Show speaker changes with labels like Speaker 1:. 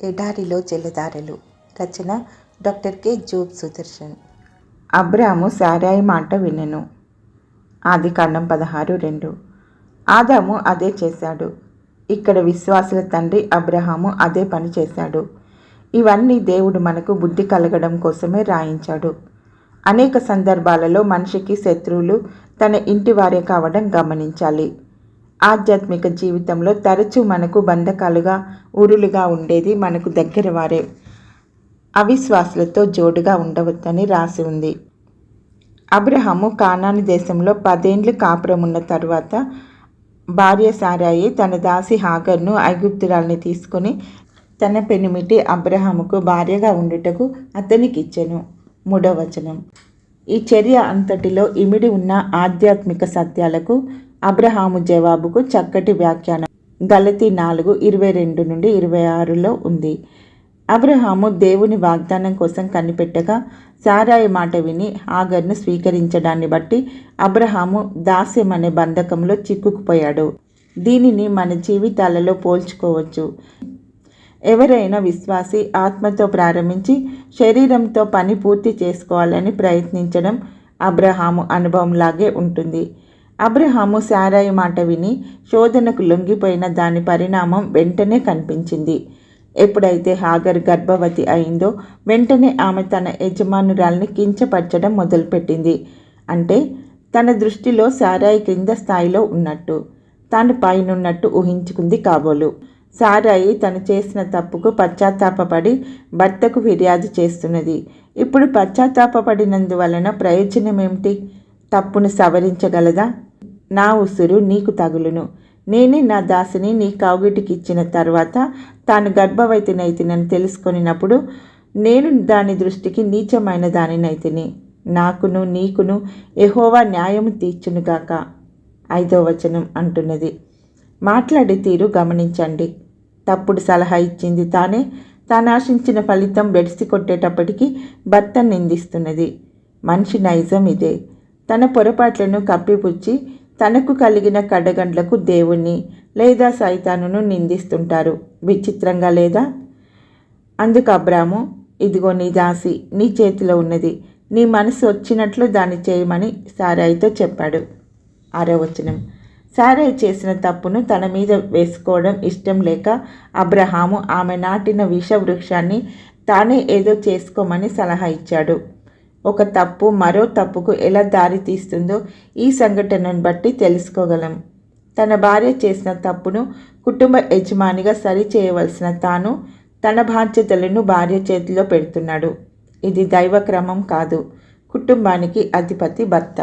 Speaker 1: ఎడారిలో జలధారలు. రచన doctor K Job Sudarshan. అబ్రాము సారాయి మాట వినెను. ఆదికాండం 16:2. ఆదాము అదే చేశాడు. ఇక్కడ విశ్వాసుల తండ్రి అబ్రహాము అదే పని చేశాడు. ఇవన్నీ దేవుడు మనకు బుద్ధి కలగడం కోసమే రాయించాడు. అనేక సందర్భాలలో మనిషికి శత్రువులు తన ఇంటి వారే కావడం గమనించాలి. ఆధ్యాత్మిక జీవితంలో తరచూ మనకు బంధకాలుగా ఊరులుగా ఉండేది మనకు దగ్గర వారే. అవిశ్వాసులతో జోడుగా ఉండవద్దని రాసి ఉంది. అబ్రహాము కానాను దేశంలో 10 ఏండ్లు కాపురమున్న తరువాత భార్య సారాయి తన దాసి హాగర్ను ఐగుప్తురాల్ని తీసుకుని తన పెనిమిటి అబ్రహాముకు భార్యగా ఉండుటకు అతనికిచ్చెను. 3వ వచనం. ఈ చర్య అంతటిలో ఇమిడి ఉన్న ఆధ్యాత్మిక సత్యాలకు అబ్రహాము జవాబుకు చక్కటి వ్యాఖ్యానం గలతీ 4:22-26లో ఉంది. అబ్రహాము దేవుని వాగ్దానం కోసం కనిపెట్టగా సారాయి మాట విని హాగర్ను స్వీకరించడాన్ని బట్టి అబ్రహాము దాస్యం అనే బంధకంలో చిక్కుకుపోయాడు. దీనిని మన జీవితాలలో పోల్చుకోవచ్చు. ఎవరైనా విశ్వాసి ఆత్మతో ప్రారంభించి శరీరంతో పని పూర్తి చేసుకోవాలని ప్రయత్నించడం అబ్రహాము అనుభవంలాగే ఉంటుంది. అబ్రహాము సారాయి మాట విని శోధనకు లొంగిపోయిన దాని పరిణామం వెంటనే కనిపించింది. ఎప్పుడైతే హాగర్ గర్భవతి అయిందో వెంటనే ఆమె తన యజమానురాల్ని కించపరచడం మొదలుపెట్టింది. అంటే తన దృష్టిలో సారాయి క్రింద స్థాయిలో ఉన్నట్టు, తాను పైనున్నట్టు ఊహించుకుంది కాబోలు. సారాయి తను చేసిన తప్పుకు పశ్చాత్తాపపడి భర్తకు ఫిర్యాదు చేస్తున్నది. ఇప్పుడు పశ్చాత్తాపడినందువలన ప్రయోజనమేమిటి? తప్పును సవరించగలదా? నా ఉసురు నీకు తగులును, నేనే నా దాసిని నీ కౌగిటికిచ్చిన తర్వాత తాను గర్భవతినైతినని తెలుసుకొనినప్పుడు నేను దాని దృష్టికి నీచమైన దానినైతిని. నాకును నీకును యెహోవా న్యాయము తీర్చునుగాక. 5వ వచనం అంటున్నది. మాట్లాడే తీరు గమనించండి. తప్పుడు సలహా ఇచ్చింది తానే, తాను ఆశించిన ఫలితం బెడిసి కొట్టేటప్పటికీ భర్తను నిందిస్తున్నది. మనిషి నైజం ఇదే. తన పొరపాట్లను కప్పిపుచ్చి తనకు కలిగిన కడగండ్లకు దేవుణ్ణి లేదా సైతానును నిందిస్తుంటారు. విచిత్రంగా లేదా? అందుకు అబ్రాము, ఇదిగో నీ దాసి నీ చేతిలో ఉన్నది, నీ మనసు వచ్చినట్లు దాన్ని చేయమని సారాయితో చెప్పాడు. 6వ వచనం. సారాయి చేసిన తప్పును తన మీద వేసుకోవడం ఇష్టం లేక అబ్రహాము ఆమె నాటిన విష వృక్షాన్ని తానే ఏదో చేసుకోమని సలహా ఇచ్చాడు. ఒక తప్పు మరో తప్పుకు ఎలా దారి తీస్తుందో ఈ సంఘటనను బట్టి తెలుసుకోగలం. తన భార్య చేసిన తప్పును కుటుంబ యజమానిగా సరిచేయవలసిన తాను తన బాధ్యతలను భార్య చేతిలో పెడుతున్నాడు. ఇది దైవ క్రమం కాదు. కుటుంబానికి అధిపతి భర్త.